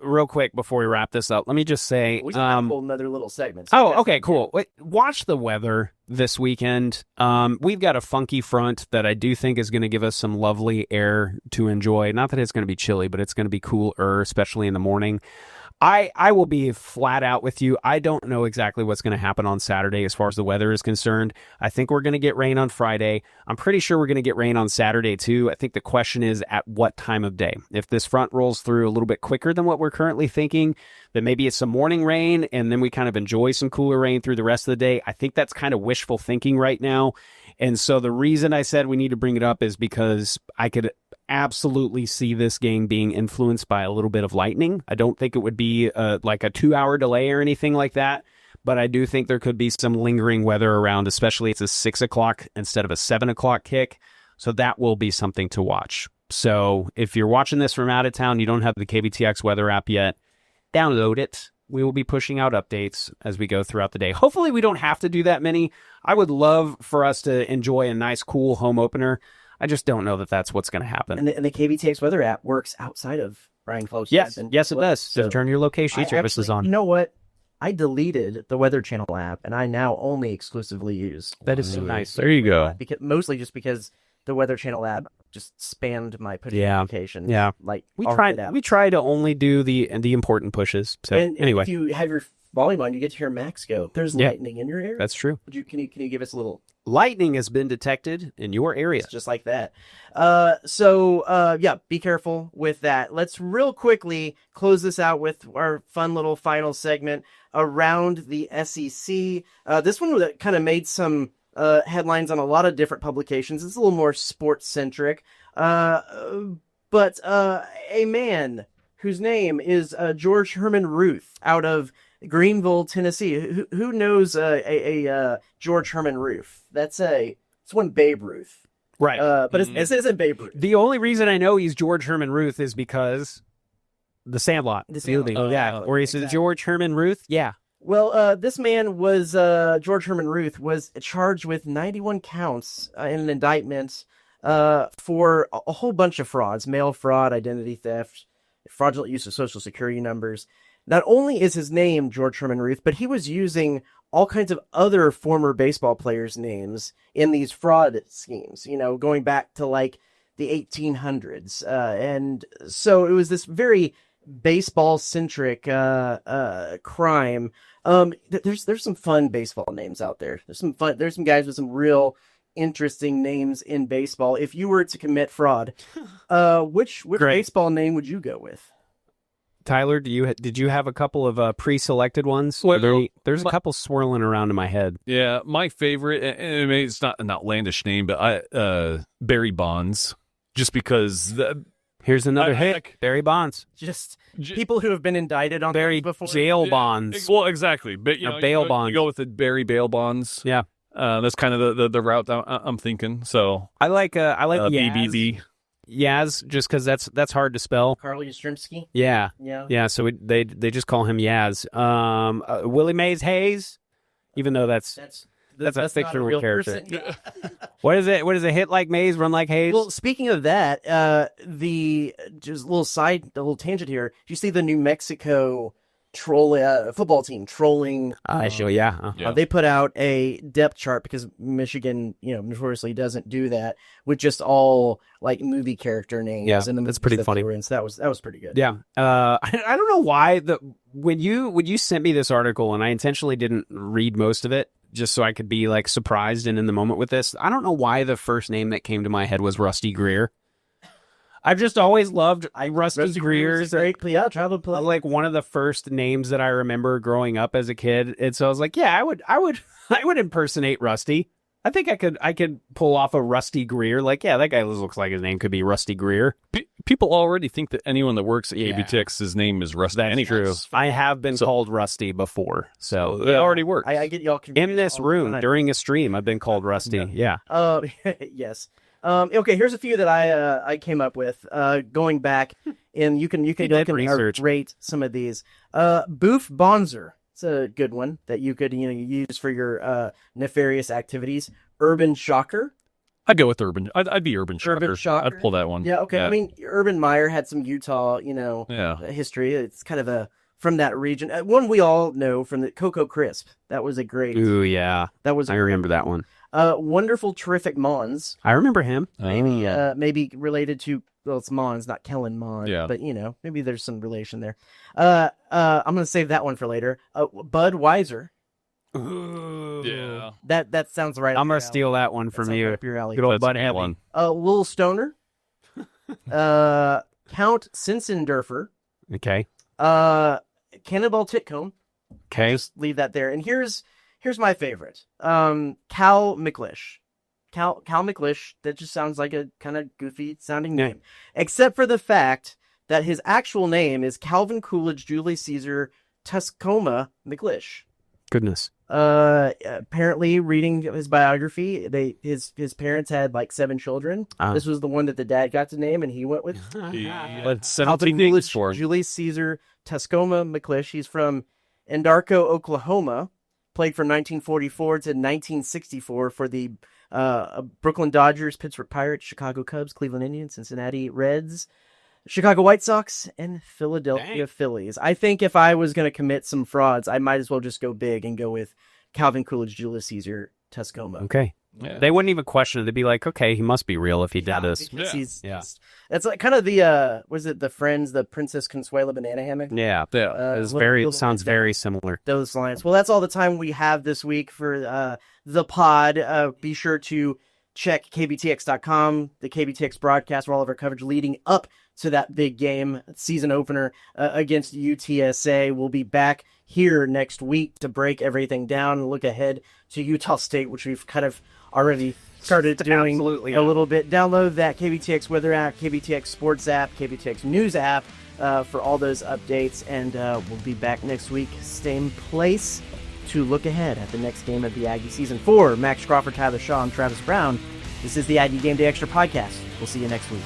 real quick before we wrap this up. Let me just say, we should have another little segment. Oh, okay, cool. Wait, watch the weather this weekend. We've got a funky front that I do think is going to give us some lovely air to enjoy. Not that it's going to be chilly, but it's going to be cooler, especially in the morning. I will be flat out with you. I don't know exactly what's going to happen on Saturday as far as the weather is concerned. I think we're going to get rain on Friday. I'm pretty sure we're going to get rain on Saturday too. I think the question is at what time of day. If this front rolls through a little bit quicker than what we're currently thinking, then maybe it's some morning rain and then we kind of enjoy some cooler rain through the rest of the day. I think that's kind of wishful thinking right now. And so the reason I said we need to bring it up is because I could absolutely see this game being influenced by a little bit of lightning. I don't think it would be like a 2-hour delay or anything like that, but I do think there could be some lingering weather around, especially it's a 6 o'clock instead of a 7 o'clock kick. So that will be something to watch. So if you're watching this from out of town, you don't have the KBTX weather app yet, download it. We will be pushing out updates as we go throughout the day. Hopefully we don't have to do that many. I would love for us to enjoy a nice, cool home opener. I just don't know that that's what's going to happen. And the KBTX weather app works outside of Brian Close. Yes, it does. So turn your location services on. You know what? I deleted the Weather Channel app, and I now only exclusively use. That is so nice. There you go. Mostly just because the Weather Channel app just spammed my push notifications. Yeah, like we try to only do the important pushes. So anyway, if you have your volume on, you get to hear Max go. There's lightning in your area. That's true. Can you give us a little? Lightning has been detected in your area. It's just like that. Be careful with that. Let's real quickly close this out with our fun little final segment around the SEC. This one kind of made some headlines on a lot of different publications. It's a little more sports centric. But a man whose name is George Herman Ruth out of Greenville, Tennessee. Who knows a George Herman Ruth? That's a It's one Babe Ruth. Right. But this isn't Babe Ruth. The only reason I know he's George Herman Ruth is because The Sandlot. The Sandlot. Oh, yeah. Where he says George Herman Ruth. Yeah. Well, this man was, George Herman Ruth was charged with 91 counts in an indictment for a whole bunch of frauds, mail fraud, identity theft, fraudulent use of social security numbers. Not only is his name George Herman Ruth, but he was using all kinds of other former baseball players' names in these fraud schemes, going back to like the 1800s. And so it was this very baseball-centric crime. There's some fun baseball names out there. There's some guys with some real interesting names in baseball. If you were to commit fraud, which baseball name would you go with? Tyler, did you have a couple of pre-selected ones? Well, there's a couple swirling around in my head. Yeah, my favorite, and maybe it's not an outlandish name, but Barry Bonds, just because Here's another hit. Barry Bonds. Just people who have been indicted on Barry before. Jail Bonds. Well, exactly. But bail bonds. You go with the Barry Bail Bonds. Yeah. That's kind of the route that I'm thinking. So I like Yaz. BBD. Yaz, just because that's hard to spell. Carl Yastrzemski. Yeah. Yeah. So they just call him Yaz. Willie Mays Hayes, even though that's a fictional real character. person. Yeah. What is it? What is it? Hit like Mays, run like Hayes. Well, speaking of that, just a little tangent here. Do you see the New Mexico football team trolling? Yeah. They put out a depth chart because Michigan, notoriously doesn't do that, with just all like movie character names. Yeah, and that's pretty funny. So that was pretty good. Yeah. I don't know why when you sent me this article, and I intentionally didn't read most of it just so I could be like surprised and in the moment with this. I don't know why the first name that came to my head was Rusty Greer. I've just always loved Rusty Greer's great travel play. Like one of the first names that I remember growing up as a kid. And so I was like, yeah, I would impersonate Rusty. I think I could pull off a Rusty Greer. Like, yeah, that guy looks like his name could be Rusty Greer. People already think that anyone that works at KBTX, his name is Rusty. That's true. I have been called Rusty before, so it already works. I get y'all in this room during a stream. I've been called Rusty. Yeah. Yes. Okay. Here's a few that I came up with. Going back, and you can rate some of these. Boof Bonzer. It's a good one that you could use for your nefarious activities. Urban Shocker. I'd go with Urban. I'd be Urban Shocker. Urban Shocker. I'd pull that one. Yeah. Okay. Yeah. I mean, Urban Meyer had some Utah, history. It's kind of from that region. One we all know from the Cocoa Crisp. That was a great. Ooh, yeah. I remember that one. Wonderful, Terrific Mons. I remember him. Maybe related to, well, it's Mons, not Kellen Mond. Yeah. But, maybe there's some relation there. I'm going to save that one for later. Bud Weiser. Ooh. Yeah. That sounds right. I'm going to steal that one from you. Up your alley. Good old Bud Heavy. Lil Stoner. Count Sinsendorfer. Okay. Cannonball Titcomb. Okay. Just leave that there. And here's my favorite. Cal McLish. Cal McLish, that just sounds like a kind of goofy sounding name. Except for the fact that his actual name is Calvin Coolidge Julius Caesar Tuscoma McLish. Goodness. Apparently, reading his biography, his parents had like 7 children. This was the one that the dad got to name, and he went with. Calvin Coolidge, Julius Caesar Tuscoma McLish. He's from Endarco, Oklahoma. Played from 1944 to 1964 for the Brooklyn Dodgers, Pittsburgh Pirates, Chicago Cubs, Cleveland Indians, Cincinnati Reds, Chicago White Sox, and Philadelphia Phillies. I think if I was going to commit some frauds, I might as well just go big and go with Calvin Coolidge, Julius Caesar, Tuscoma. Okay. Yeah. They wouldn't even question it. They'd be like, okay, he must be real if he did this. That's like kind of the, was it the Friends, the Princess Consuela banana hammock? Yeah. Sounds very similar. Those lines. Well, that's all the time we have this week for the pod. Be sure to check KBTX.com, the KBTX broadcast, for all of our coverage leading up to that big game, season opener against UTSA. We'll be back here next week to break everything down and look ahead to Utah State, which we've kind of already started doing a little bit. Download that KBTX weather app, KBTX sports app, KBTX news app for all those updates. And we'll be back next week, same place, to look ahead at the next game of the Aggie season. For Max Crawford, Tyler Shaw, and Travis Brown, this is the Aggie Game Day Extra Podcast. We'll see you next week.